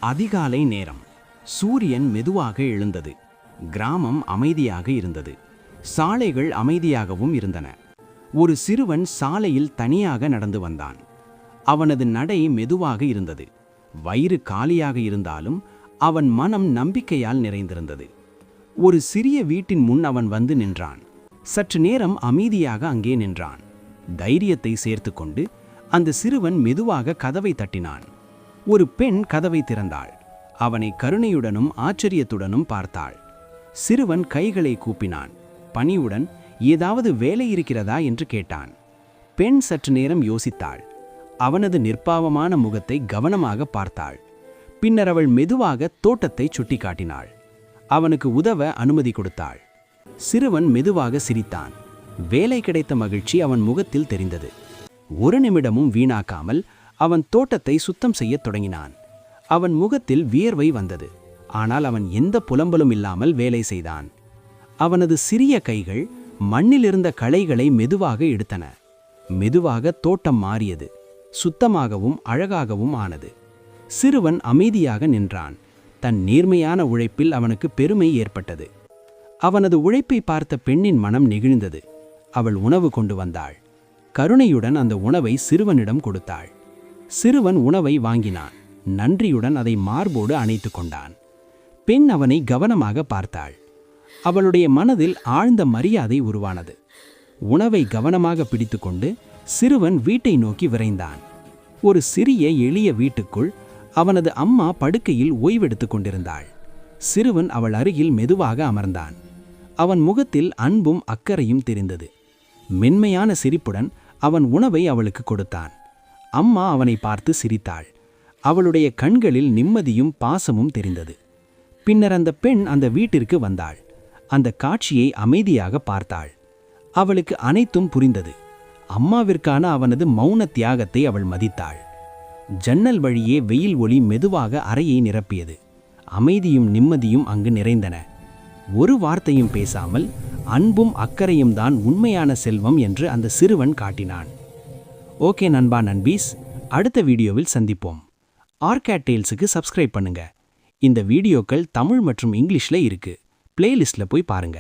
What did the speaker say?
அதிகாலை நேரம். சூரியன் மெதுவாக எழுந்தது. கிராமம் அமைதியாக இருந்தது. சாலைகள் அமைதியாகவும் இருந்தன. ஒரு சிறுவன் சாலையில் தனியாக நடந்து வந்தான். அவனது நடை மெதுவாக இருந்தது. வயிறு காலியாக இருந்தாலும் அவன் மனம் நம்பிக்கையால் நிறைந்திருந்தது. ஒரு சிறிய வீட்டின் முன் அவன் வந்து நின்றான். சற்று நேரம் அமைதியாக அங்கே நின்றான். தைரியத்தை சேர்த்துக்கொண்டு அந்த சிறுவன் மெதுவாக கதவை தட்டினான். ஒரு பெண் கதவை திறந்தாள். அவனை கருணையுடனும் ஆச்சரியத்துடனும் பார்த்தாள். சிறுவன் கைகளை கூப்பினான். பணிவுடன், ஏதாவது வேலை இருக்கிறதா என்று கேட்டான். பெண் சற்று நேரம் யோசித்தாள். அவனது நிர்பாவமான முகத்தை கவனமாக பார்த்தாள். பின்னர் அவள் மெதுவாக தோட்டத்தை சுட்டிக்காட்டினாள். அவனுக்கு உதவ அனுமதி கொடுத்தாள். சிறுவன் மெதுவாக சிரித்தான். வேலை கிடைத்த மகிழ்ச்சி அவன் முகத்தில் தெரிந்தது. ஒரு நிமிடமும் வீணாக்காமல் அவன் தோட்டத்தை சுத்தம் செய்யத் தொடங்கினான். அவன் முகத்தில் வியர்வை வந்தது. ஆனால் அவன் எந்த புலம்பலும் இல்லாமல் வேலை செய்தான். அவனது சிறிய கைகள் மண்ணிலிருந்த களைகளை மெதுவாக எடுத்தன. மெதுவாக தோட்டம் மாறியது. சுத்தமாகவும் அழகாகவும் ஆனது. சிறுவன் அமைதியாக நின்றான். தன் நேர்மையான உழைப்பில் அவனுக்கு பெருமை ஏற்பட்டது. அவனது உழைப்பை பார்த்த பெண்ணின் மனம் நெகிழ்ந்தது. அவள் உணவு கொண்டு வந்தாள். கருணையுடன் அந்த உணவை சிறுவனிடம் கொடுத்தாள். சிறுவன் உணவை வாங்கினான். நன்றியுடன் அதை மார்போடு அணைத்து கொண்டான். பெண் அவனை கவனமாக பார்த்தாள். அவளுடைய மனதில் ஆழ்ந்த மரியாதை உருவானது. உணவை கவனமாக பிடித்துக்கொண்டு சிறுவன் வீட்டை நோக்கி விரைந்தான். ஒரு சிறிய எளிய வீட்டுக்குள் அவனது அம்மா படுக்கையில் ஓய்வெடுத்துக் கொண்டிருந்தாள். சிறுவன் அவள் அருகில் மெதுவாக அமர்ந்தான். அவன் முகத்தில் அன்பும் அக்கறையும் தெரிந்தது. மென்மையான சிரிப்புடன் அவன் உணவை அவளுக்கு கொடுத்தான். அம்மா அவனை பார்த்து சிரித்தாள். அவளுடைய கண்களில் நிம்மதியும் பாசமும் தெரிந்தது. பின்னர் அந்த பெண் அந்த வீட்டிற்கு வந்தாள். அந்த காட்சியை அமைதியாக பார்த்தாள். அவளுக்கு அனைத்தும் புரிந்தது. அம்மாவிற்கான அவனது மௌன தியாகத்தை அவள் மதித்தாள். ஜன்னல் வழியே வெயில் ஒளி மெதுவாக அறையை நிரப்பியது. அமைதியும் நிம்மதியும் அங்கு நிறைந்தன. ஒரு வார்த்தையும் பேசாமல் அன்பும் அக்கறையும் தான் உண்மையான செல்வம் என்று அந்த சிறுவன் காட்டினான். ஓகே நண்பா, நண்பீஸ், அடுத்த வீடியோவில் சந்திப்போம். ஆர்கேட் டேல்ஸுக்கு சப்ஸ்கிரைப் பண்ணுங்க. இந்த வீடியோக்கள் தமிழ் மற்றும் இங்கிலீஷ்ல இருக்கு. பிளேலிஸ்ட்ல போய் பாருங்க.